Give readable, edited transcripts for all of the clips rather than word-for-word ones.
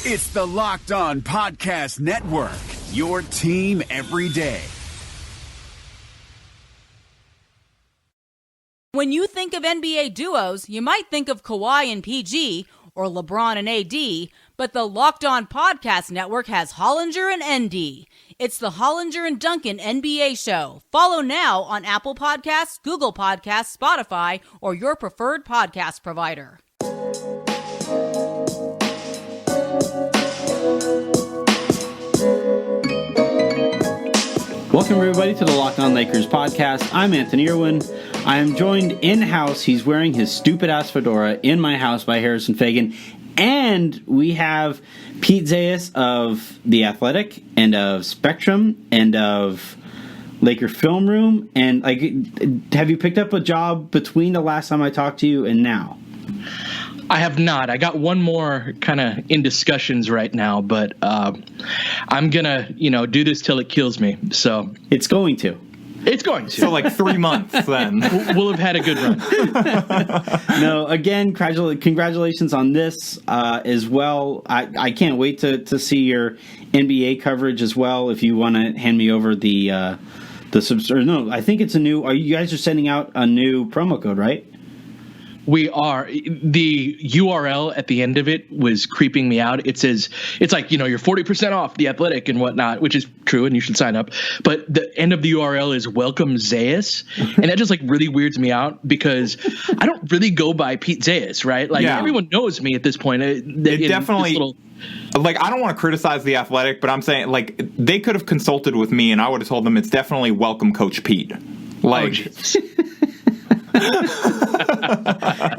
It's the Locked On Podcast Network, your team every day. When you think of NBA duos, you might think of Kawhi and PG or LeBron and AD, but the Locked On Podcast Network has Hollinger and ND. It's the Hollinger and Duncan NBA show. Follow now on Apple Podcasts, Google Podcasts, Spotify, or your preferred podcast provider. Welcome, everybody, to the Locked On Lakers podcast. I'm Anthony Irwin. I am joined in-house. He's wearing his stupid-ass fedora in my house by Harrison Fagan. And we have Pete Zayas of The Athletic and of Spectrum and of Laker Film Room. And have you picked up a job between the last time I talked to you and now? I have not. I got one more kind of in discussions right now, but I'm going to, do this till it kills me. So it's going to. It's going to. So like 3 months then. We'll have had a good run. No, again, congratulations on this as well. I can't wait to see your NBA coverage as well. If you want to hand me over the I think it's a new, you guys are sending out a new promo code, right? We are. The URL at the end of it was creeping me out. It says, it's like, you're 40% off The Athletic and whatnot, which is true, and you should sign up. But the end of the URL is Welcome Zayas. And that just really weirds me out because I don't really go by Pete Zayas, right? Everyone knows me at this point. It definitely, I don't want to criticize The Athletic, but I'm saying, they could have consulted with me and I would have told them it's definitely Welcome Coach Pete.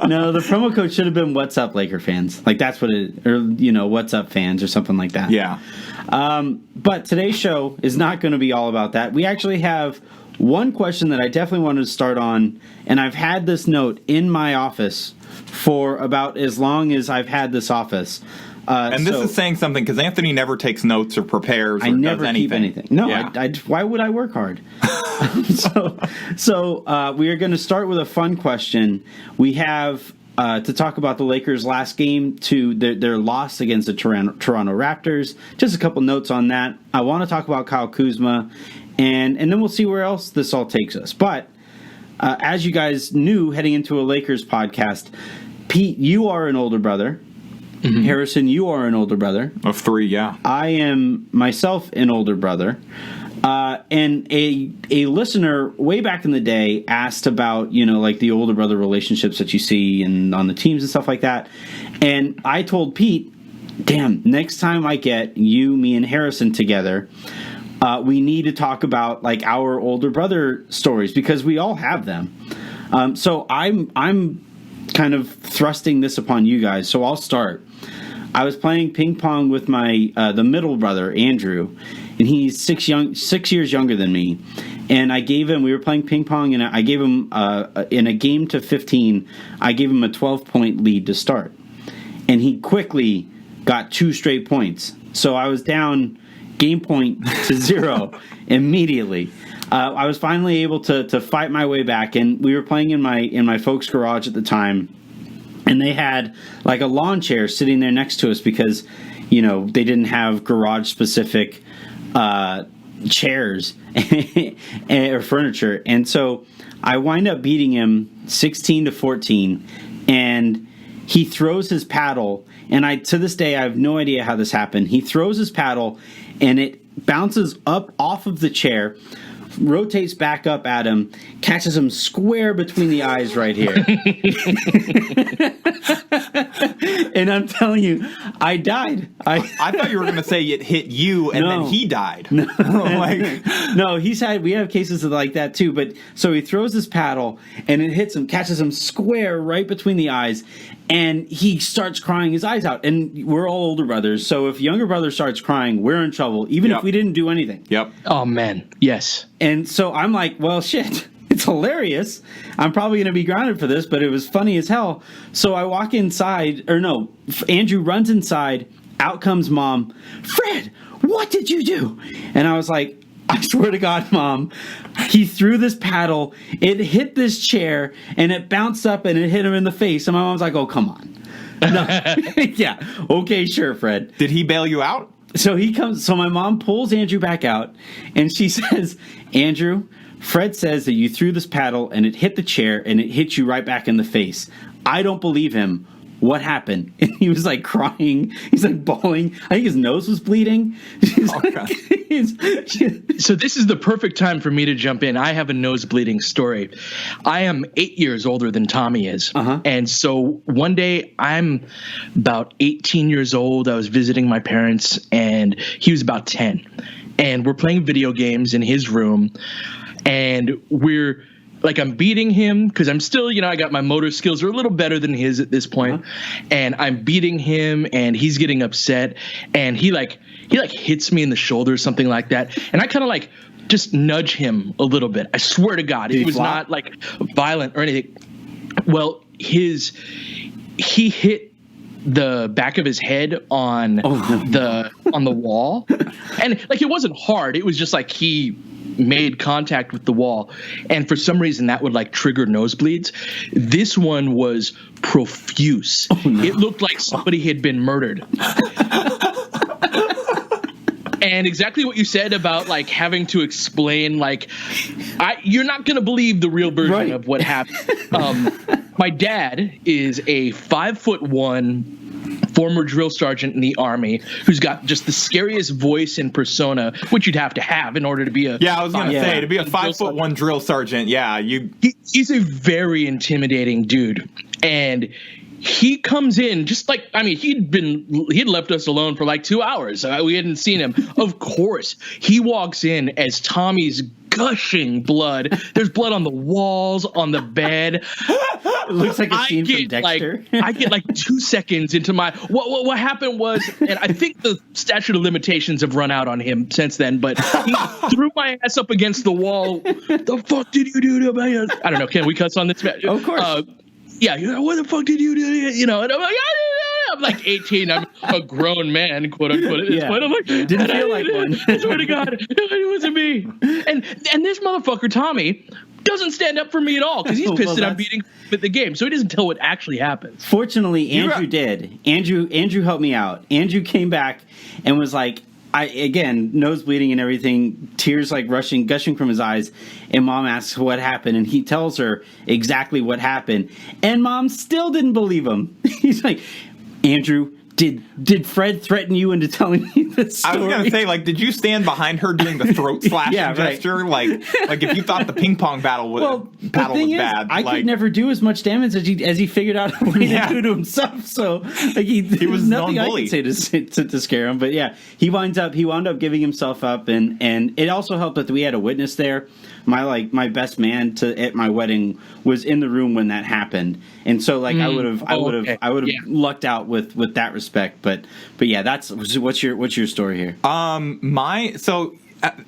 No, the promo code should have been "What's Up, Laker fans." That's what it, or "What's Up, fans," or something like that. Yeah. But today's show is not going to be all about that. We actually have one question that I definitely wanted to start on, and I've had this note in my office for about as long as I've had this office. And this is saying something because Anthony never takes notes or prepares or I never does anything. Keep anything. No, yeah. Why would I work hard? So we are going to start with a fun question. We have to talk about the Lakers' last game to their loss against the Toronto Raptors. Just a couple notes on that. I want to talk about Kyle Kuzma, and then we'll see where else this all takes us. But as you guys knew, heading into a Lakers podcast, Pete, you are an older brother. Mm-hmm. Harrison, you are an older brother. Of 3, yeah. I am myself an older brother. And a listener way back in the day asked about, the older brother relationships that you see and on the teams and stuff like that. And I told Pete, damn, next time I get you, me, and Harrison together, we need to talk about our older brother stories because we all have them. So I'm kind of thrusting this upon you guys. So I'll start. I was playing ping pong with my the middle brother, Andrew, and he's 6 years younger than me. And we were playing ping pong, and I gave him, in a game to 15, I gave him a 12-point lead to start. And he quickly got 2 straight points. So I was down game point to 0 immediately. I was finally able to fight my way back, and we were playing in my folks' garage at the time. And they had a lawn chair sitting there next to us because, they didn't have garage-specific chairs or furniture. And so I wind up beating him 16-14, and he throws his paddle. And to this day, I have no idea how this happened. He throws his paddle, and it bounces up off of the chair, rotates back up at him, catches him square between the eyes right here. And I'm telling you, I died. I thought you were going to say it hit you and then he died. No, no, we have cases of like that too. But so he throws his paddle and it hits him, catches him square right between the eyes. And he starts crying his eyes out. And we're all older brothers. So if younger brother starts crying, we're in trouble, even if we didn't do anything. Yep. Oh, man. Yes. And so I'm like, well, shit. It's hilarious. I'm probably going to be grounded for this, but it was funny as hell. So I walk inside, Andrew runs inside. Out comes Mom. Fred, what did you do? And I was like, I swear to God, Mom, he threw this paddle, it hit this chair, and it bounced up and it hit him in the face. And my mom's like, oh, come on. Yeah. Okay, sure, Fred. Did he bail you out? So he comes. So my mom pulls Andrew back out, and she says, "Andrew, Fred says that you threw this paddle and it hit the chair and it hit you right back in the face. I don't believe him. What happened?" And he was like crying. He's like bawling. I think his nose was bleeding. So this is the perfect time for me to jump in. I have a nose bleeding story. I am 8 years older than Tommy is. And so one day I'm about 18 years old. I was visiting my parents and he was about 10. And we're playing video games in his room. And we're like, I'm beating him because I'm still, I got my motor skills are a little better than his at this point. And I'm beating him and he's getting upset. And he hits me in the shoulder or something like that. And I kind of like just nudge him a little bit. I swear to God, it was not like violent or anything. Well, he hit the back of his head on the wall. And like, it wasn't hard. It was just like he made contact with the wall, and for some reason that would like trigger nosebleeds. This one was profuse. It looked like somebody had been murdered. And exactly what you said about like having to explain, like, you're not going to believe the real version of what happened. My dad is a 5'1" former drill sergeant in the Army who's got just the scariest voice and persona, which you'd have to have in order to be a. Yeah, I was going to say, to be a 5'1" drill sergeant. Yeah, he's a very intimidating dude. And he comes in just like, he'd left us alone for like 2 hours. We hadn't seen him. Of course, he walks in as Tommy's gushing blood. There's blood on the walls, on the bed. It looks like a scene from Dexter. I get like 2 seconds into my what happened was, and I think the statute of limitations have run out on him since then, but he threw my ass up against the wall. The fuck did you do to my ass? I don't know. Can we cuss on this? Of course. Yeah, what the fuck did you do? And I'm like 18. I'm a grown man, quote unquote. At this point, I'm like, didn't feel like one. I swear to God, it wasn't me. And this motherfucker Tommy doesn't stand up for me at all because he's pissed that I'm beating at the game, so he doesn't tell what actually happened. Fortunately, Andrew did. Andrew helped me out. Andrew came back and was like, again, nose bleeding and everything, tears like gushing from his eyes, and Mom asks what happened, and he tells her exactly what happened, and Mom still didn't believe him. He's like, Andrew, did Fred threaten you into telling me this story? I was going to say, like, did you stand behind her doing the throat slashing gesture? Like if you thought the ping pong paddle was bad. I could never do as much damage as he figured out a way to do to himself. So like he was nothing I could say to scare him. But yeah, he wound up giving himself up, and it also helped that we had a witness there. My best man at my wedding was in the room when that happened, and so like I would have lucked out with that respect. But yeah, what's your story here?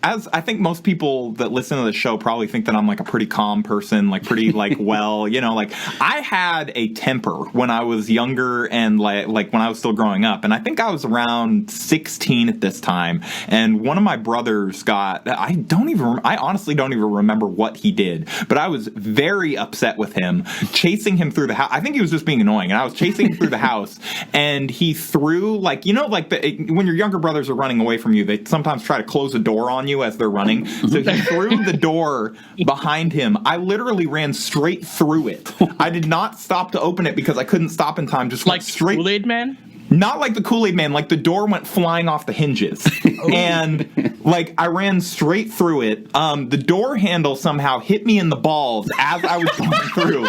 As I think most people that listen to the show probably think that I'm like a pretty calm person, like pretty like like I had a temper when I was younger and like when I was still growing up, and I think I was around 16 at this time, and one of my brothers I honestly don't even remember what he did, but I was very upset with him, chasing him through the house. I think he was just being annoying, and I was chasing him through the house, and he threw when your younger brothers are running away from you, they sometimes try to close the door on you as they're running. So he threw the door behind him. I literally ran straight through it. I did not stop to open it because I couldn't stop in time. Just went straight. Kool-Aid Man? Not like the Kool-Aid Man. Like the door went flying off the hinges. And like I ran straight through it. The door handle somehow hit me in the balls as I was going through.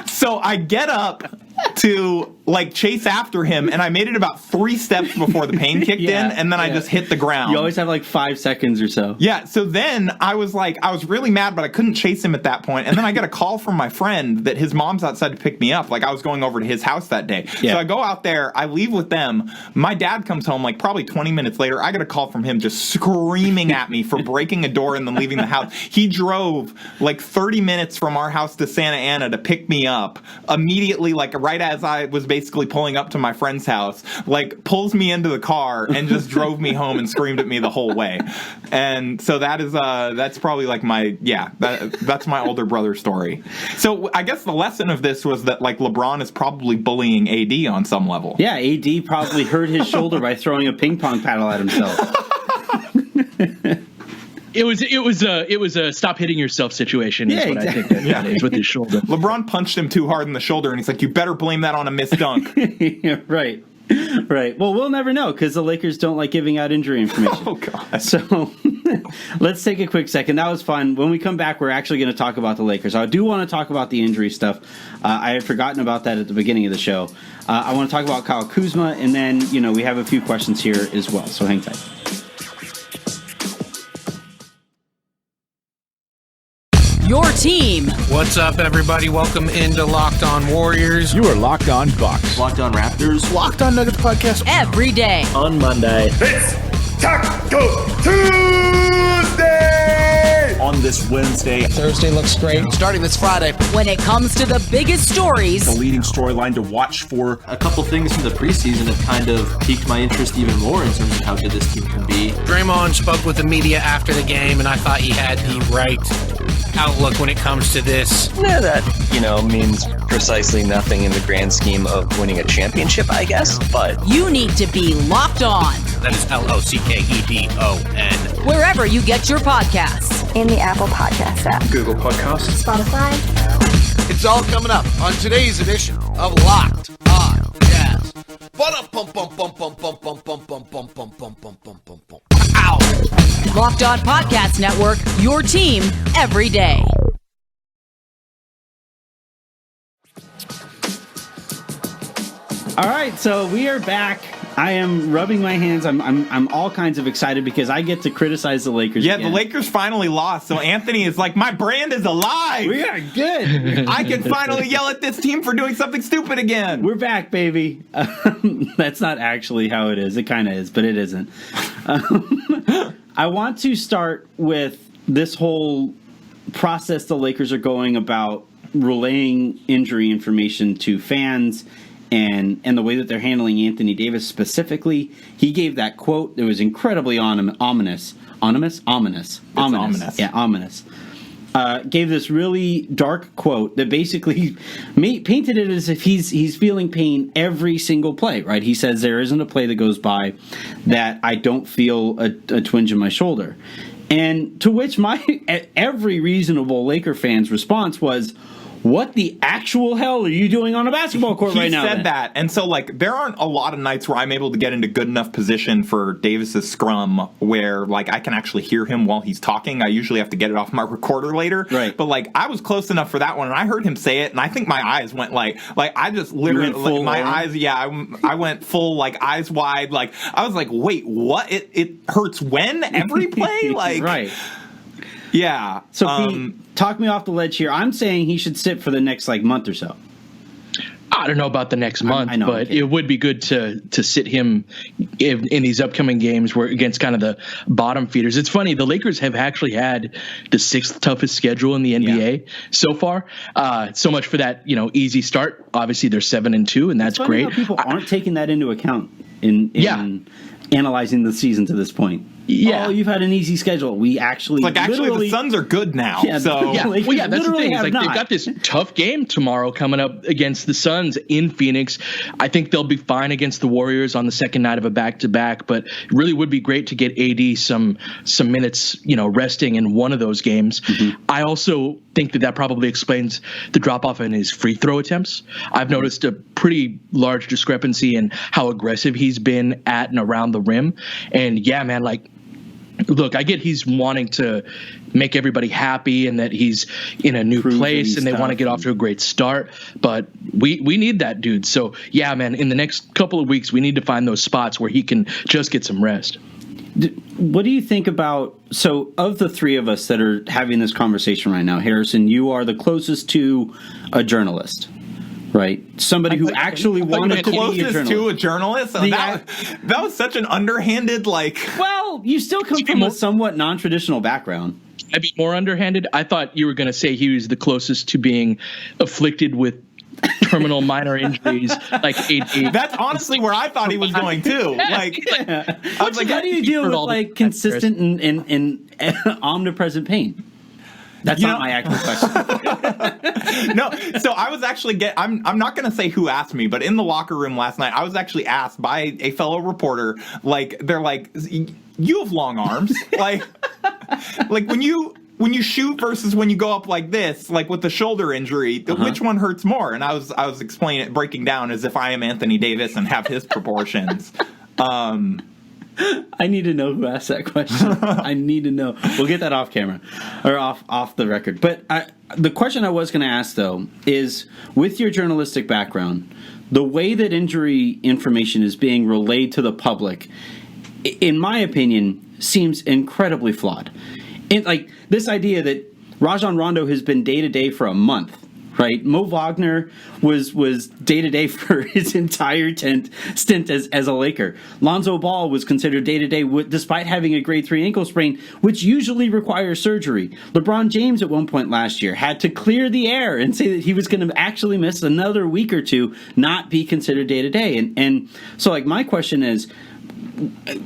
So I get up to like chase after him, and I made it about 3 steps before the pain kicked in, and then I just hit the ground. You always have like 5 seconds or so. Yeah, so then I was really mad, but I couldn't chase him at that point. And then I get a call from my friend that his mom's outside to pick me up. Like I was going over to his house that day. Yeah. So I go out there, I leave with them. My dad comes home like probably 20 minutes later. I get a call from him just screaming at me for breaking a door and then leaving the house. He drove like 30 minutes from our house to Santa Ana to pick me up immediately, like right as I was basically pulling up to my friend's house, like pulls me into the car and just drove me home and screamed at me the whole way. And so that's probably like that's my older brother story. So I guess the lesson of this was that like LeBron is probably bullying AD on some level. Yeah, AD probably hurt his shoulder by throwing a ping pong paddle at himself. It was a stop hitting yourself situation. Is what exactly. I think that is with his shoulder. LeBron punched him too hard in the shoulder, and he's like, "You better blame that on a missed dunk." Yeah, right. Well, we'll never know because the Lakers don't like giving out injury information. Oh God! So let's take a quick second. That was fun. When we come back, we're actually going to talk about the Lakers. I do want to talk about the injury stuff. I had forgotten about that at the beginning of the show. I want to talk about Kyle Kuzma, and then we have a few questions here as well. So hang tight. Your team What's up, everybody? Welcome into Locked On Warriors. You are Locked On Bucks. Locked On Raptors. Locked On Nuggets podcast. every day. On Monday. It's Taco Tuesday! On this Wednesday. Thursday looks great. Starting this Friday. When it comes to the biggest stories, The leading storyline to watch for. A couple things from the preseason have kind of piqued my interest even more in terms of how good this team can be. Draymond spoke with the media after the game, and I thought he had the right outlook when it comes to this. Yeah, that, means precisely nothing in the grand scheme of winning a championship, I guess, but you need to be locked on. That is LOCKEDON. Wherever you get your podcasts. In the Apple Podcast app. Google Podcasts. Spotify. It's all coming up on today's edition of Locked On Jazz. Ow! Locked On Podcast Network, your team every day. All right, so we are back. I am rubbing my hands. I'm all kinds of excited because I get to criticize the Lakers. Yeah, again. the Lakers finally lost, so Anthony is like, my brand is alive. We are good. I can finally yell at this team for doing something stupid again. We're back, baby. That's not actually how it is. It kind of is, but it isn't. I want to start with this whole process the Lakers are going about relaying injury information to fans and the way that they're handling Anthony Davis specifically. He gave that quote that was incredibly ominous. Ominous? Ominous. Ominous. Yeah, ominous. Gave this really dark quote that basically painted it as if he's feeling pain every single play, right? He says there isn't a play that goes by that I don't feel a twinge in my shoulder. And to which every reasonable Laker fan's response was, what the actual hell are you doing on a basketball court right now? He said that. And so, there aren't a lot of nights where I'm able to get into good enough position for Davis's scrum where, I can actually hear him while he's talking. I usually have to get it off my recorder later. Right. But, I was close enough for that one, and I heard him say it, and I think my eyes went, I just literally, eyes, I went full, eyes wide. I was like, wait, what? It hurts when? Every play? Right. Yeah. So, Pete, talk me off the ledge here. I'm saying he should sit for the next, month or so. I don't know about the next month, I know, but it would be good to sit him in these upcoming games where against kind of the bottom feeders. It's funny, the Lakers have actually had the 6th toughest schedule in the NBA so far. So much for that, easy start. Obviously, they're 7-2, and that's great. People aren't taking that into account in analyzing the season to this point. Yeah. Oh, you've had an easy schedule. We actually the Suns are good now. Yeah, so that's the thing. They've got this tough game tomorrow coming up against the Suns in Phoenix. I think they'll be fine against the Warriors on the second night of a back-to-back, but it really would be great to get AD some minutes, resting in one of those games. Mm-hmm. I also think that probably explains the drop-off in his free throw attempts. I've noticed a pretty large discrepancy in how aggressive he's been at and around the rim. And yeah, man, look, I get he's wanting to make everybody happy and that he's in a new place and they want to get off to a great start. But we need that dude. So, yeah, man, in the next couple of weeks, we need to find those spots where he can just get some rest. What do you think about, so of the three of us that are having this conversation right now, Harrison, you are the closest to a journalist. Right, somebody who actually wanted to be a journalist. To a journalist. That was such an underhanded, Well, you still come from a somewhat non-traditional background. I'd be more underhanded. I thought you were going to say he was the closest to being afflicted with terminal minor injuries, like That's honestly where I thought he was going too. Like, I was like, how do you deal with like consistent and omnipresent pain? That's not my actual question. No, so I was actually I'm not going to say who asked me, but in the locker room last night, I was actually asked by a fellow reporter, like, they're like, you have long arms. like when you shoot versus when you go up like this, like with the shoulder injury, which one hurts more? And I was breaking down as if I am Anthony Davis and have his proportions. I need to know who asked that question. I need to know. We'll get that off camera or off the record. But the question I was going to ask, though, is with your journalistic background, the way that injury information is being relayed to the public, in my opinion, seems incredibly flawed. Like this idea that Rajon Rondo has been day-to-day for a month. Right, Mo Wagner was day-to-day for his entire stint as a Laker. Lonzo Ball was considered day-to-day despite having a grade 3 ankle sprain, which usually requires surgery. LeBron James at one point last year had to clear the air and say that he was going to actually miss another week or two, not be considered day-to-day. And so, like, my question is,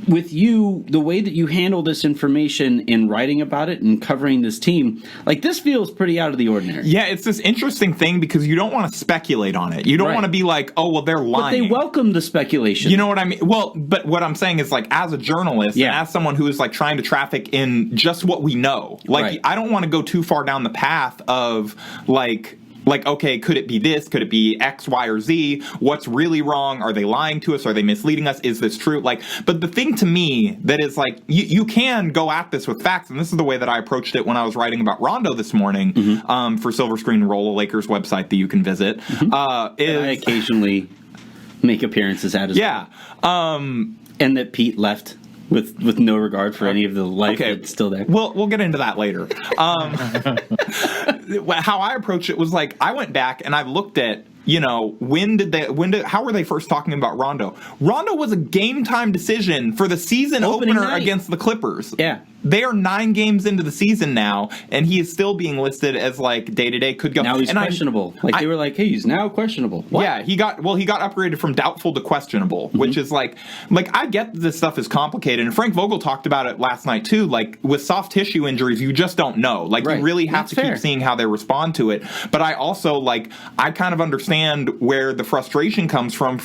with you, the way that you handle this information in writing about it and covering this team, like this feels pretty out of the ordinary. Yeah, it's this interesting thing because you don't want to speculate on it. You don't want to be like, oh, well, they're lying. But they welcome the speculation. You know what I mean? Well, but what I'm saying is, like, as a journalist and as someone who is like trying to traffic in just what we know, like, I don't want to go too far down the path of like, okay, could it be this? Could it be X, Y, or Z? What's really wrong? Are they lying to us? Are they misleading us? Is this true? Like, but the thing to me that is like, you can go at this with facts, and this is the way that I approached it when I was writing about Rondo this morning for Silver Screen and Roll, a Lakers website that you can visit. I occasionally make appearances at as well. And that Pete left with no regard for any of the life that's still there. We'll get into that later. How I approached it was like, I went back and I looked at, how were they first talking about Rondo? Rondo was a game time decision for the season opener against the Clippers. Yeah. They are 9 games into the season now, and he is still being listed as like day-to-day could go. Now he's questionable. They were like, hey, he's now questionable. What? Yeah, he got upgraded from doubtful to questionable, which is like I get that this stuff is complicated, and Frank Vogel talked about it last night too. Like with soft tissue injuries, you just don't know. Like you really have to keep seeing how they respond to it. But I also I kind of understand where the frustration comes from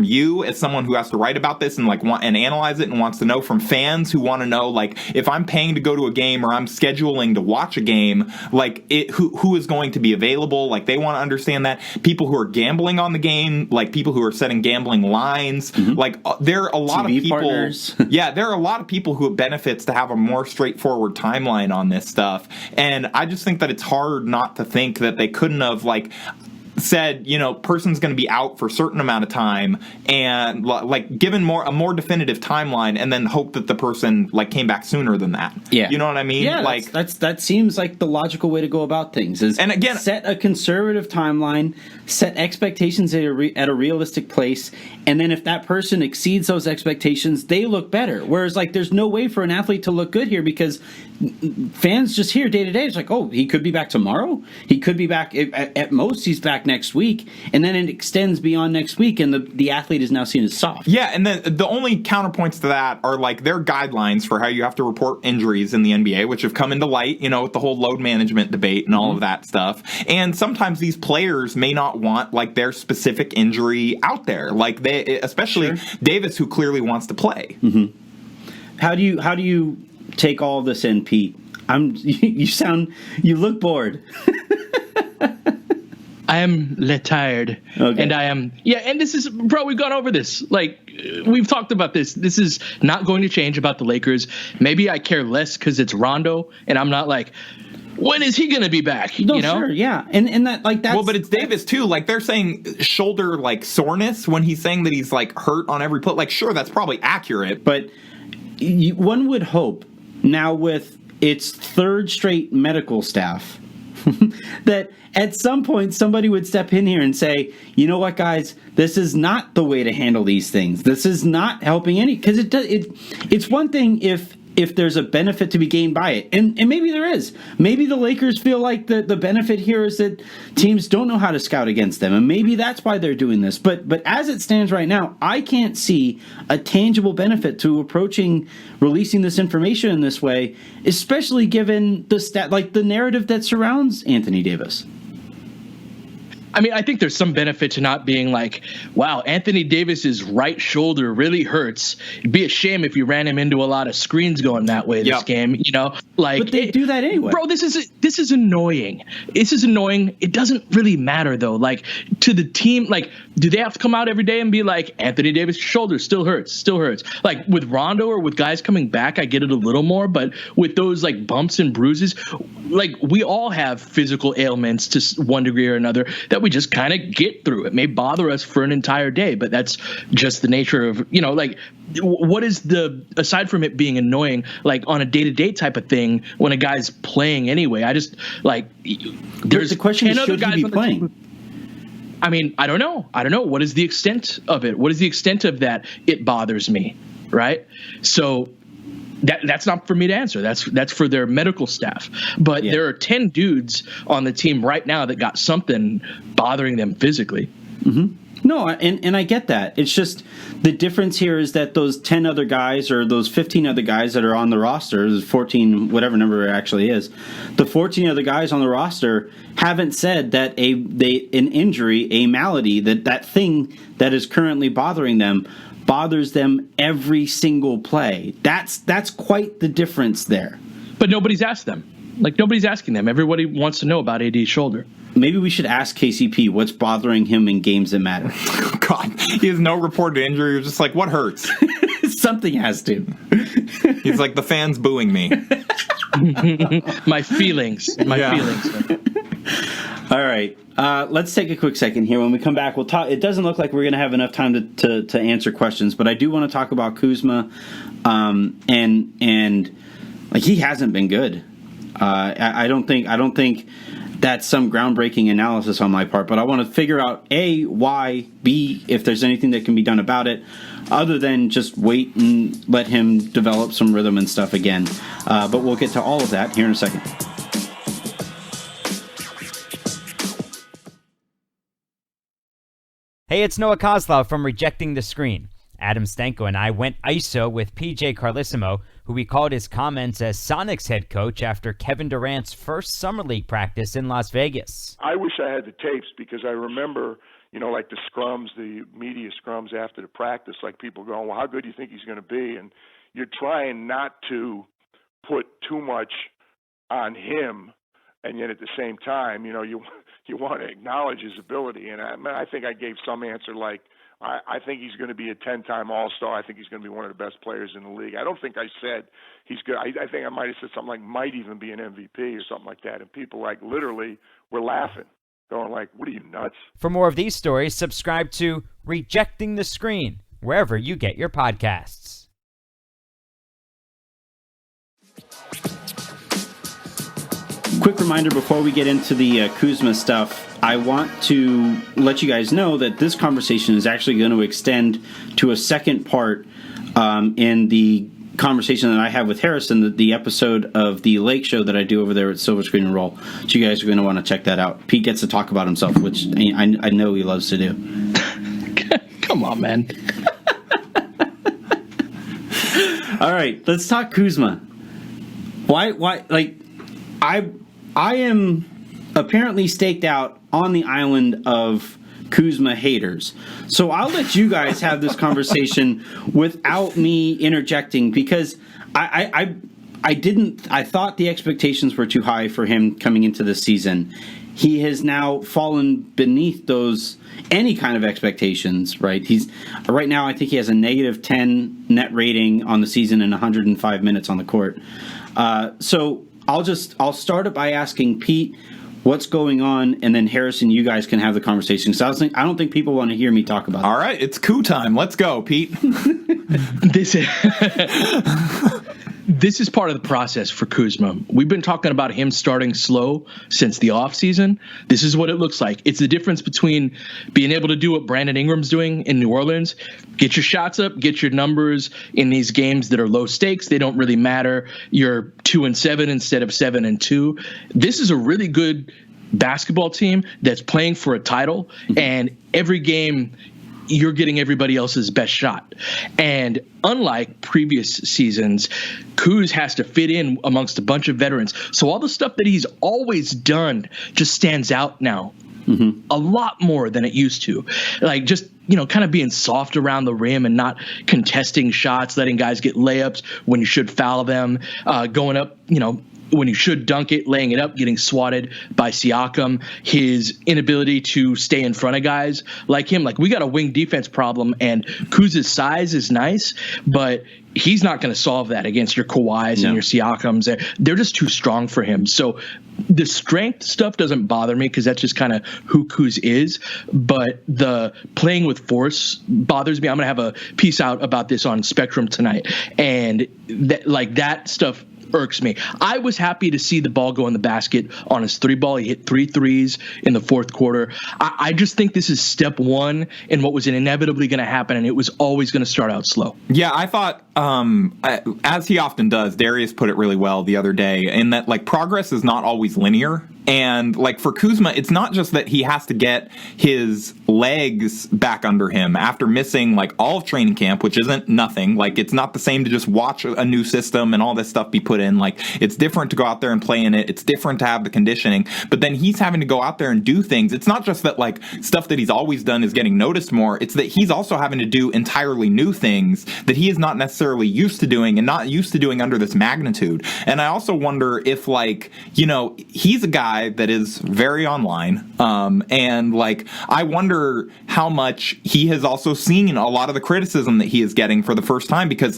you as someone who has to write about this and and analyze it and wants to know, from fans who want to know if I'm paying to go to a game or I'm scheduling to watch a game, who is going to be available? Like they want to understand that. People who are gambling on the game, people who are setting gambling lines, there are a lot TV of people. Partners. Yeah, there are a lot of people who it benefits to have a more straightforward timeline on this stuff. And I just think that it's hard not to think that they couldn't have said, person's going to be out for a certain amount of time and given a more definitive timeline, and then hope that the person came back sooner than that. Yeah. You know what I mean? Yeah, that seems like the logical way to go about things is, and again, set a conservative timeline, set expectations at a realistic place, and then if that person exceeds those expectations, they look better. Whereas there's no way for an athlete to look good here because fans just hear day to day. It's like, oh, he could be back tomorrow. He could be back at most. He's back next week, and then it extends beyond next week, and the athlete is now seen as soft. Yeah, and then the only counterpoints to that are their guidelines for how you have to report injuries in the NBA, which have come into light, with the whole load management debate and all of that stuff. And sometimes these players may not want their specific injury out there, especially Davis, who clearly wants to play. Mm-hmm. How do you take all of this in, Pete? You look bored. I am tired, and I am and this is, bro, we've gone over this. We've talked about this. This is not going to change about the Lakers. Maybe I care less because it's Rondo, and I'm not when is he going to be back? No, sure, yeah, and that that's well, but it's Davis too. They're saying shoulder soreness when he's saying that he's hurt on every play. Sure, that's probably accurate, but one would hope now with its third straight medical staff that at some point somebody would step in here and say, you know what, guys, this is not the way to handle these things. This is not helping any, because it's one thing if if there's a benefit to be gained by it. And maybe there is. Maybe the Lakers feel like the benefit here is that teams don't know how to scout against them, and maybe that's why they're doing this. But as it stands right now, I can't see a tangible benefit to releasing this information in this way, especially given the narrative that surrounds Anthony Davis. I mean, I think there's some benefit to not being like, wow, Anthony Davis's right shoulder really hurts. It'd be a shame if you ran him into a lot of screens going that way this game, But they do that anyway. Bro, this is annoying. This is annoying. It doesn't really matter, though. Like, to the team, like, do they have to come out every day and be like, Anthony Davis' shoulder still hurts? Like, with Rondo or with guys coming back, I get it a little more. But with those, like, bumps and bruises, like, we all have physical ailments to one degree or another that we just kind of get through. It may bother us for an entire day, but that's just the nature of, like, what is aside from it being annoying, like on a day-to-day type of thing when a guy's playing anyway, I just, like, there's the question is, should he be playing? I mean, I don't know. What is the extent of it? What is the extent of that? It bothers me, right? So that's not for me to answer. That's for their medical staff. But there are 10 dudes on the team right now that got something bothering them physically. Mm-hmm. No, and I get that. It's just the difference here is that those 10 other guys or those 15 other guys that are on the roster, 14, whatever number it actually is, the 14 other guys on the roster haven't said that an injury, a malady, that thing that is currently bothering them bothers them every single play. That's quite the difference there. But nobody's asked them. Like, nobody's asking them. Everybody wants to know about AD's shoulder. Maybe we should ask KCP what's bothering him in games that matter. God, he has no reported injury. You're just like, what hurts? Something has to. He's like, the fans booing me. My feelings. All right. Let's take a quick second here. When we come back, we'll talk. It doesn't look like we're going to have enough time to answer questions, but I do want to talk about Kuzma, and like, he hasn't been good. I don't think that's some groundbreaking analysis on my part, but I want to figure out A, why, B, if there's anything that can be done about it, other than just wait and let him develop some rhythm and stuff again. But we'll get to all of that here in a second. Hey, it's Noah Kozlov from Rejecting the Screen. Adam Stanko and I went ISO with PJ Carlissimo, who recalled his comments as Sonics head coach after Kevin Durant's first Summer League practice in Las Vegas. I wish I had the tapes, because I remember, like the scrums, the media scrums after the practice, like people going, well, how good do you think he's going to be? And you're trying not to put too much on him, and yet at the same time, you want to acknowledge his ability. And I think I gave some answer like, I think he's going to be a 10-time All-Star. I think he's going to be one of the best players in the league. I don't think I said he's good. I think I might have said something like might even be an MVP or something like that. And people like literally were laughing, going like, what are you, nuts? For more of these stories, subscribe to Rejecting the Screen, wherever you get your podcasts. Quick reminder before we get into the Kuzma stuff, I want to let you guys know that this conversation is actually going to extend to a second part in the conversation that I have with Harrison, the episode of the Lake Show that I do over there at Silver Screen and Roll. So you guys are going to want to check that out. Pete gets to talk about himself, which I know he loves to do. Come on, man. All right, let's talk Kuzma. Why? Like, I am apparently staked out on the island of Kuzma haters. So I'll let you guys have this conversation without me interjecting, because I thought the expectations were too high for him coming into this season. He has now fallen beneath any kind of expectations, right? Right now, I think he has a negative 10 net rating on the season and 105 minutes on the court. So I'll start it by asking Pete what's going on, and then Harrison, you guys can have the conversation. So I don't think people want to hear me talk about it. All right, it's coup time. Let's go, Pete. This is part of the process for Kuzma. We've been talking about him starting slow since the offseason. This is what it looks like. It's the difference between being able to do what Brandon Ingram's doing in New Orleans, get your shots up, get your numbers in these games that are low stakes. They don't really matter. You're 2-7 instead of 7-2. This is a really good basketball team that's playing for a title, and every game you're getting everybody else's best shot. And unlike previous seasons, Kuz has to fit in amongst a bunch of veterans. So all the stuff that he's always done just stands out now a lot more than it used to. Like just, kind of being soft around the rim and not contesting shots, letting guys get layups when you should foul them, going up, when you should dunk it, laying it up, getting swatted by Siakam, his inability to stay in front of guys like him. Like, we got a wing defense problem, and Kuz's size is nice, but he's not going to solve that against your Kawhis and your Siakams. They're just too strong for him. So the strength stuff doesn't bother me because that's just kind of who Kuz is. But the playing with force bothers me. I'm going to have a piece out about this on Spectrum tonight. And that stuff irks me. I was happy to see the ball go in the basket on his 3-ball. He hit 3 threes in the fourth quarter. I just think this is step one in what was inevitably going to happen, and it was always going to start out slow. Yeah, I thought, as he often does, Darius put it really well the other day, in that progress is not always linear. And for Kuzma, it's not just that he has to get his legs back under him after missing all of training camp, which isn't nothing. It's not the same to just watch a new system and all this stuff be put in. It's different to go out there and play in it. It's different to have the conditioning. But then he's having to go out there and do things. It's not just that stuff that he's always done is getting noticed more. It's that he's also having to do entirely new things that he is not necessarily used to doing and not used to doing under this magnitude. And I also wonder if he's a guy that is very online, and I wonder how much he has also seen a lot of the criticism that he is getting for the first time, because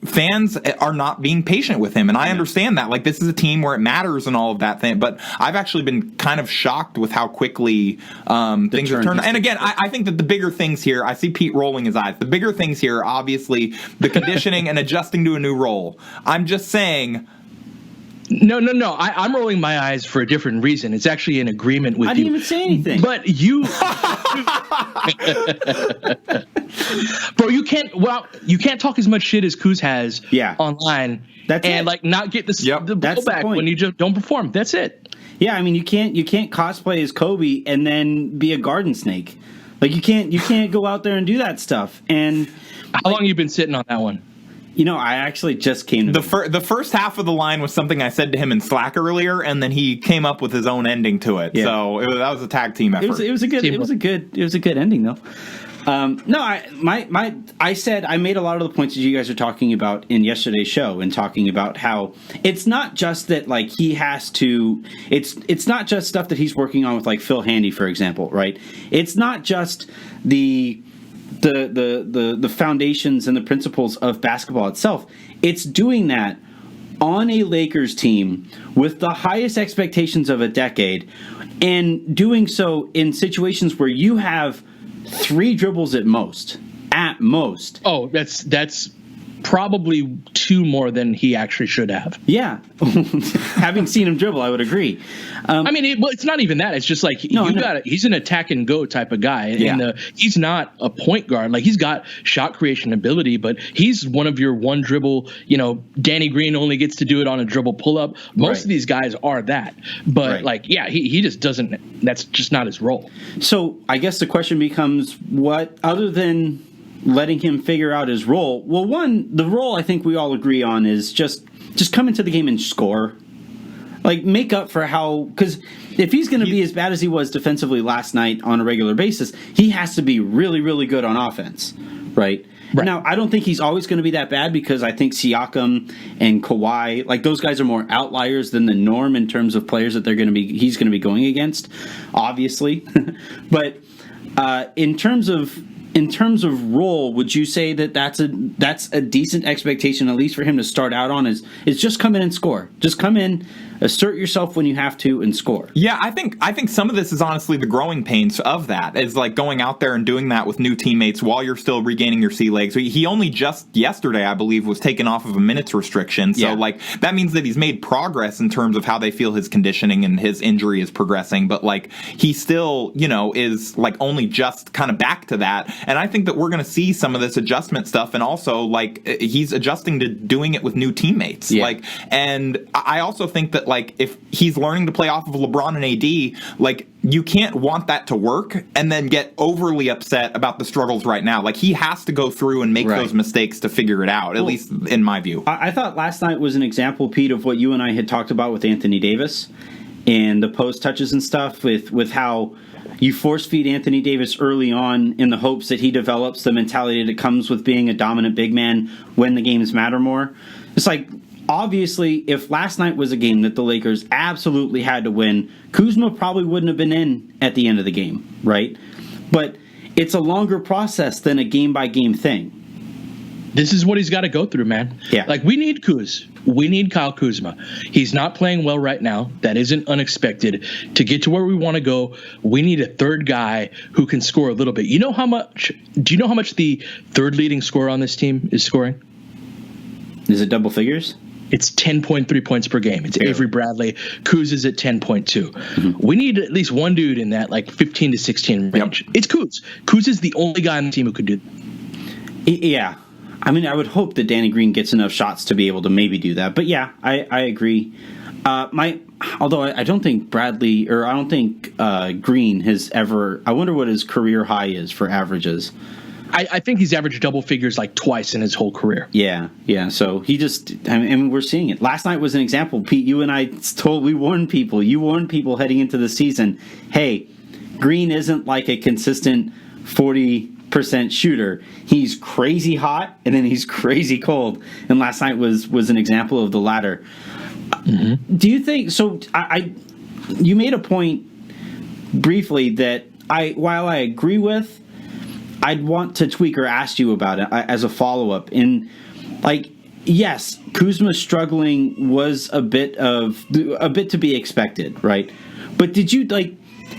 fans are not being patient with him, and I understand that. This is a team where it matters and all of that thing, but I've actually been kind of shocked with how quickly things have turned. And again, I think that the bigger things here, I see Pete rolling his eyes. The bigger things here are obviously the conditioning and adjusting to a new role. I'm just saying. No. I'm rolling my eyes for a different reason. It's actually in agreement with you. I didn't even say anything. But you, bro, you can't talk as much shit as Kuz has online. That's and it. Not get the blowback when you just don't perform. That's it. Yeah, I mean, you can't cosplay as Kobe and then be a garden snake. You can't go out there and do that stuff. And how long you been sitting on that one? I actually just came to the first half of the line was something I said to him in Slack earlier, and then he came up with his own ending to it. Yeah. So that was a tag team effort. It was a good ending though. I said I made a lot of the points that you guys are talking about in yesterday's show, and talking about how it's not just that he has to. It's not just stuff that he's working on with Phil Handy, for example, right? It's not just the foundations and the principles of basketball itself. It's doing that on a Lakers team with the highest expectations of a decade, and doing so in situations where you have 3 dribbles at most. Oh, that's probably 2 more than he actually should have. Yeah. Having seen him dribble, I would agree. It's not even that. It's just he's an attack and go type of guy. Yeah. And he's not a point guard. He's got shot creation ability, but he's one of your one dribble, Danny Green only gets to do it on a dribble pull up. Most of these guys are that. But he just doesn't, that's just not his role. So I guess the question becomes, what other than letting him figure out his role? Well, the role I think we all agree on is just come into the game and score. Make up for because if he's going to be as bad as he was defensively last night on a regular basis, he has to be really, really good on offense, right? Now, I don't think he's always going to be that bad, because I think Siakam and Kawhi, those guys are more outliers than the norm in terms of players that he's going to be going against, obviously. But in terms of in terms of role, would you say that that's a decent expectation, at least for him to start out on? Is just come in and score, just come in, assert yourself when you have to, and score. Yeah, I think some of this is honestly the growing pains of that. Is like going out there and doing that with new teammates while you're still regaining your sea legs. He only just yesterday, I believe, was taken off of a minutes restriction. So like that means that he's made progress in terms of how they feel his conditioning and his injury is progressing. But like he still, is like only just kind of back to that. And I think that we're going to see some of this adjustment stuff, and also like he's adjusting to doing it with new teammates. And I also think that like if he's learning to play off of LeBron and AD, like you can't want that to work and then get overly upset about the struggles right now. Like he has to go through and make those mistakes to figure it out, at least in my view. I thought last night was an example, Pete, of what you and I had talked about with Anthony Davis and the post touches and stuff with how you force feed Anthony Davis early on in the hopes that he develops the mentality that comes with being a dominant big man when the games matter more. It's like, obviously, if last night was a game that the Lakers absolutely had to win, Kuzma probably wouldn't have been in at the end of the game, right? But it's a longer process than a game-by-game thing. This is what he's got to go through, man. Yeah. Like, we need Kuz. We need Kyle Kuzma. He's not playing well right now. That isn't unexpected. To get to where we want to go, we need a third guy who can score a little bit. Do you know how much the third leading scorer on this team is scoring? Is it double figures? It's 10.3 points per game. It's Avery Bradley. Kuz is at 10.2. Mm-hmm. We need at least one dude in that like 15 to 16 range. Yep. It's Kuz. Kuz is the only guy on the team who could do that. Yeah. I mean, I would hope that Danny Green gets enough shots to be able to maybe do that. But yeah, I agree. Although I don't think Bradley, or I don't think Green has ever, I wonder what his career high is for averages. I think he's averaged double figures like twice in his whole career. Yeah. So he just, I mean, we're seeing it. Last night was an example. Pete, you and I you warned people heading into the season, hey, Green isn't like a consistent 40% shooter. He's crazy hot and then he's crazy cold. And last night was an example of the latter. Mm-hmm. Do you think, so you made a point briefly that while I agree with, I'd want to tweak or ask you about it as a follow-up. And, like, yes, Kuzma struggling was a bit to be expected, right? But did you, like,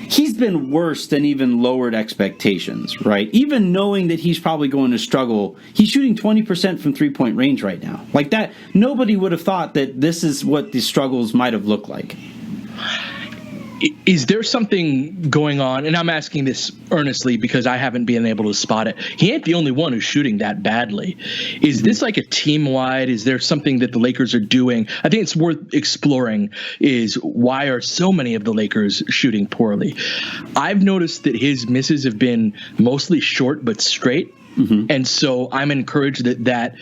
he's been worse than even lowered expectations, right? Even knowing that he's probably going to struggle, he's shooting 20% from three-point range right now. Like that, nobody would have thought that this is what the struggles might have looked like. Is there something going on? And I'm asking this earnestly because I haven't been able to spot it. He ain't the only one who's shooting that badly. Is this like a team-wide? Is there something that the Lakers are doing? I think it's worth exploring is why are so many of the Lakers shooting poorly? I've noticed that his misses have been mostly short but straight. Mm-hmm. And so I'm encouraged that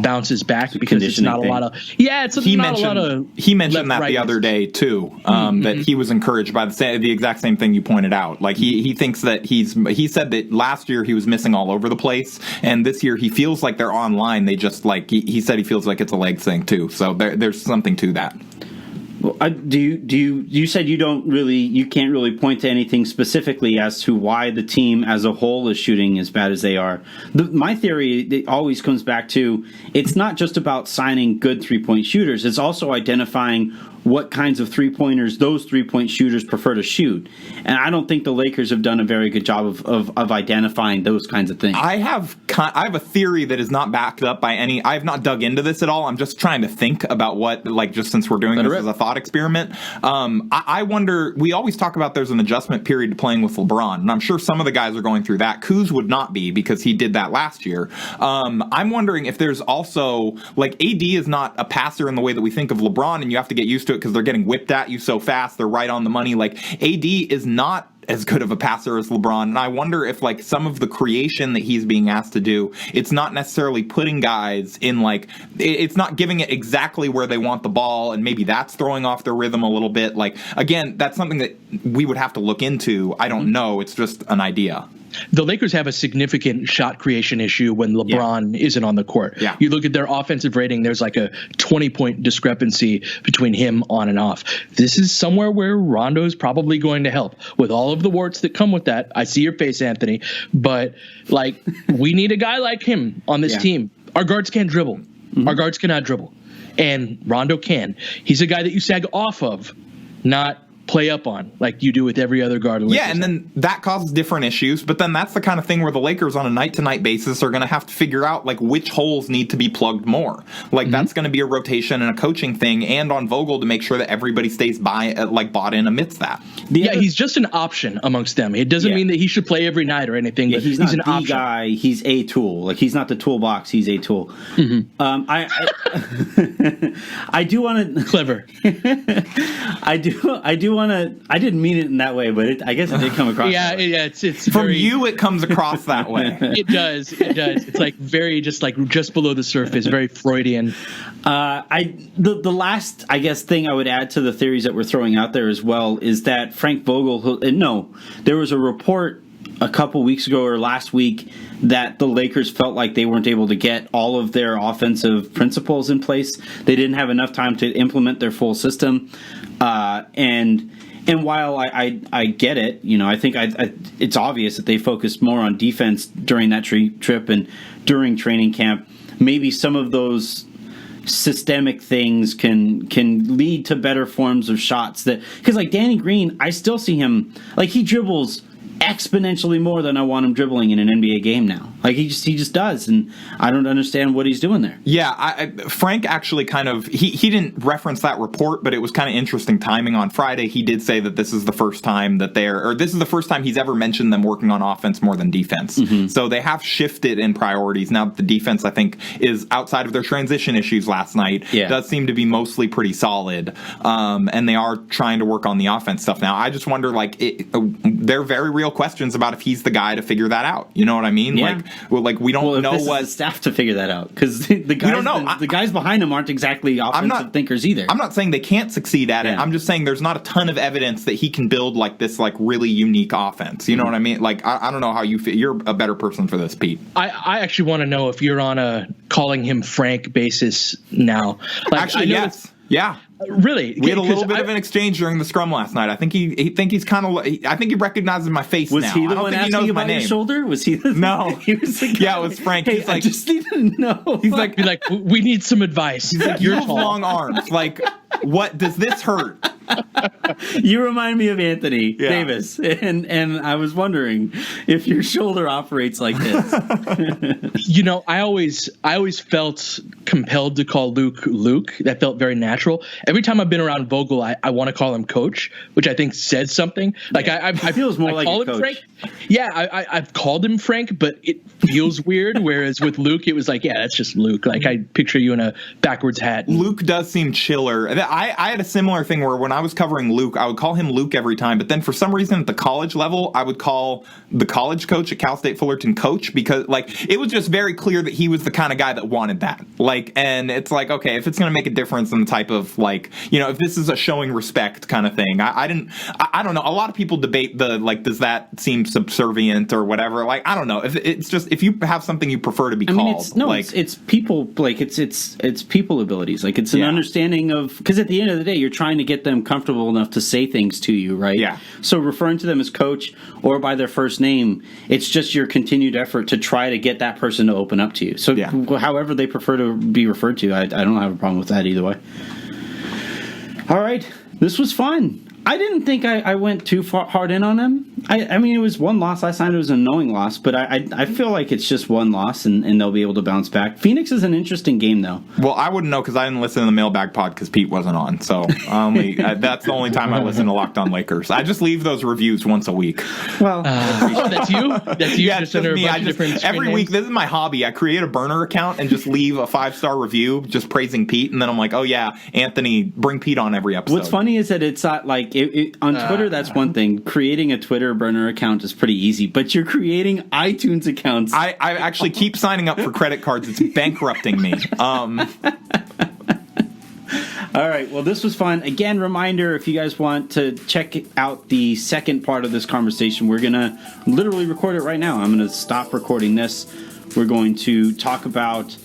bounces back because it's not a lot of he mentioned that the other day too, that he was encouraged by the exact same thing you pointed out. Like he thinks that he said that last year he was missing all over the place, and this year he feels like they're online. They just like he said he feels like it's a leg thing too. So there's something to that. Well, you said you can't really point to anything specifically as to why the team as a whole is shooting as bad as they are. My theory always comes back to it's not just about signing good 3-point shooters. It's also identifying what kinds of 3-pointers those 3-point shooters prefer to shoot. And I don't think the Lakers have done a very good job of identifying those kinds of things. I have a theory that is not backed up by any. I have not dug into this at all. I'm just trying to think about what, like, just since we're doing this as a thought experiment. I wonder, we always talk about there's an adjustment period to playing with LeBron, and I'm sure some of the guys are going through that. Kuz would not be because he did that last year. I'm wondering if there's also, like, AD is not a passer in the way that we think of LeBron, and you have to get used to it because they're getting whipped at you so fast. They're right on the money. Like, AD is not as good of a passer as LeBron, and I wonder if, like, some of the creation that he's being asked to do, it's not necessarily putting guys in, like, it's not giving it exactly where they want the ball, and maybe that's throwing off their rhythm a little bit. Like, again, that's something that we would have to look into. I don't know. It's just an idea. the Lakers have a significant shot creation issue when LeBron isn't on the court. Yeah. You look at their offensive rating, there's like a 20-point discrepancy between him on and off. This is somewhere where Rondo's probably going to help with all of the warts that come with that. I see your face, Anthony, but like we need a guy like him on this team. Our guards can't dribble. Our guards cannot dribble. And Rondo can. He's a guy that you sag off of, not play up on like you do with every other guard. Yeah, and then that causes different issues, but then that's the kind of thing where the Lakers on a night-to-night basis are going to have to figure out like which holes need to be plugged more. Like that's going to be a rotation and a coaching thing, and on Vogel to make sure that everybody stays bought in amidst that. He's just an option amongst them. It doesn't mean that he should play every night or anything. Yeah, but he's not an the option. guy. He's a tool. Like he's not the toolbox. He's a tool. I do want to clever. I do want to. I didn't mean it in that way, but I guess it did come across. It's from very, you. It comes across that way. It does. It's like very just below the surface, very Freudian. The last thing I would add to the theories that we're throwing out there as well is that Frank Vogel. There was a report a couple weeks ago or last week that the Lakers felt like they weren't able to get all of their offensive principles in place. They didn't have enough time to implement their full system, and while I get it, I think it's obvious that they focused more on defense during that trip and during training camp. Maybe some of those systemic things can lead to better forms of shots because like Danny Green, I still see him like he dribbles exponentially more than I want him dribbling in an NBA game now. Like he just does, and I don't understand what he's doing there. Yeah, Frank actually kind of he didn't reference that report, but it was kind of interesting timing. On Friday, he did say that this is the first time he's ever mentioned them working on offense more than defense. So they have shifted in priorities now that the defense, I think, is outside of their transition issues last night. Does seem to be mostly pretty solid, and they are trying to work on the offense stuff now. I just wonder, they're very real questions about if he's the guy to figure that out. You know what I mean? Yeah. We don't know what the staff to figure that out because the guys, we don't know. The guys behind him aren't exactly offensive thinkers either. I'm not saying they can't succeed at it. I'm just saying there's not a ton of evidence that he can build like this really unique offense. You know what I mean? Like I don't know how you feel. You're a better person for this, Pete. I actually want to know if you're on a calling him Frank basis now. Actually, yes. Yeah. Really? We had a little bit of an exchange during the scrum last night. I think he's kind of. I think he recognizes my face now. Was he the one asking about your shoulder? Was he? No. He was the guy. Yeah, it was Frank. Hey, I just need to know. He's like, we need some advice. He's like, you have long arms. Like, what does this hurt? You remind me of Anthony Davis, and I was wondering if your shoulder operates like this. I always felt compelled to call Luke. That felt very natural. Every time I've been around Vogel, I want to call him Coach, which I think says something. Like I feels more like a coach. Frank. Yeah, I've called him Frank, but it feels weird. Whereas with Luke, it was like, yeah, that's just Luke. Like I picture you in a backwards hat. Luke does seem chiller. I had a similar thing where when I was covering Luke, I would call him Luke every time. But then for some reason at the college level, I would call the college coach at Cal State Fullerton Coach because it was just very clear that he was the kind of guy that wanted that. And it's like, okay, if it's going to make a difference in the type of if this is a showing respect kind of thing. I don't know. A lot of people debate does that seem subservient or whatever? I don't know. If you have something you prefer to be called. It's people it's people abilities. It's an understanding of, because at the end of the day, you're trying to get them comfortable enough to say things to you, right? Yeah. So referring to them as coach or by their first name, it's just your continued effort to try to get that person to open up to you. So however they prefer to be referred to, I don't have a problem with that either way. All right. This was fun. I didn't think I went too hard in on them. I mean, it was one loss last night. It was a knowing loss, but I feel like it's just one loss, and they'll be able to bounce back. Phoenix is an interesting game, though. Well, I wouldn't know because I didn't listen to the Mailbag Pod because Pete wasn't on. So that's the only time I listen to Locked On Lakers. I just leave those reviews once a week. Well, that's you? That's you? Yeah, it's just me. Every week, this is my hobby. I create a burner account and just leave a 5-star review just praising Pete, and then I'm like, oh yeah, Anthony, bring Pete on every episode. What's funny is that it's not like on Twitter, that's one thing. Creating a Twitter burner account is pretty easy, but you're creating iTunes accounts. I actually keep signing up for credit cards. It's bankrupting me. All right. Well, this was fun. Again, reminder, if you guys want to check out the second part of this conversation, we're going to literally record it right now. I'm going to stop recording this. We're going to talk about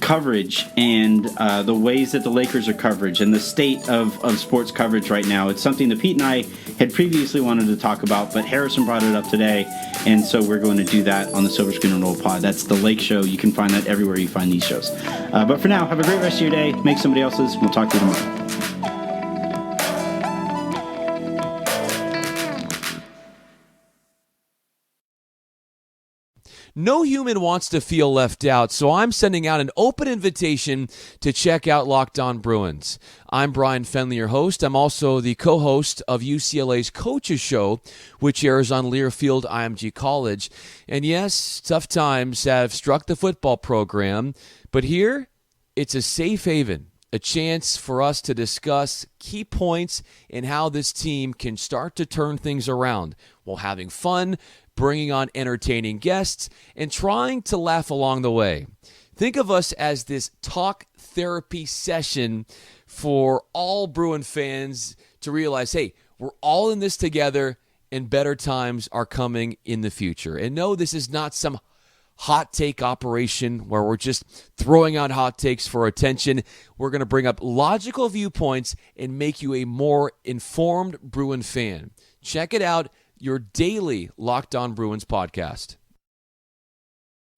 coverage and the ways that the Lakers are coverage and the state of sports coverage right now. It's something that Pete and I had previously wanted to talk about, but Harrison brought it up today, and so we're going to do that on the Silver Screen and Roll Pod. That's the Lake Show. You can find that everywhere you find these shows. But for now, have a great rest of your day. Make somebody else's. We'll talk to you tomorrow. No human wants to feel left out, so I'm sending out an open invitation to check out Locked On Bruins. I'm Brian Fenley, your host. I'm also the co-host of UCLA's Coaches Show, which airs on Learfield IMG College. And yes, tough times have struck the football program, but here it's a safe haven, a chance for us to discuss key points in how this team can start to turn things around while having fun, bringing on entertaining guests, and trying to laugh along the way. Think of us as this talk therapy session for all Bruin fans to realize, hey, we're all in this together and better times are coming in the future. And no, this is not some hot take operation where we're just throwing out hot takes for attention. We're going to bring up logical viewpoints and make you a more informed Bruin fan. Check it out. Your daily Locked On Bruins podcast.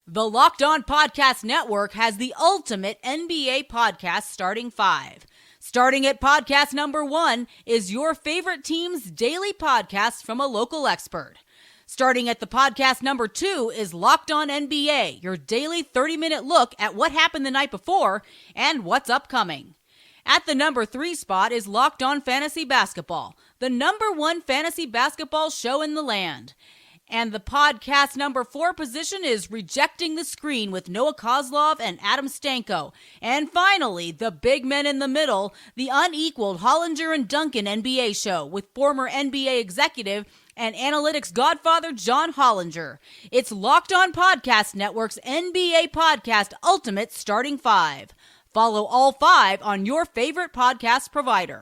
The Locked On Podcast Network has the ultimate NBA podcast starting 5. Starting at podcast number 1 is your favorite team's daily podcast from a local expert. Starting at the podcast number 2 is Locked On NBA, your daily 30-minute look at what happened the night before and what's upcoming. At the number 3 spot is Locked On Fantasy Basketball, the number 1 fantasy basketball show in the land. And the podcast number 4 position is Rejecting the Screen with Noah Kozlov and Adam Stanko. And finally, the big men in the middle, the unequaled Hollinger and Duncan NBA show with former NBA executive and analytics godfather John Hollinger. It's Locked On Podcast Network's NBA Podcast Ultimate Starting 5. Follow all 5 on your favorite podcast provider.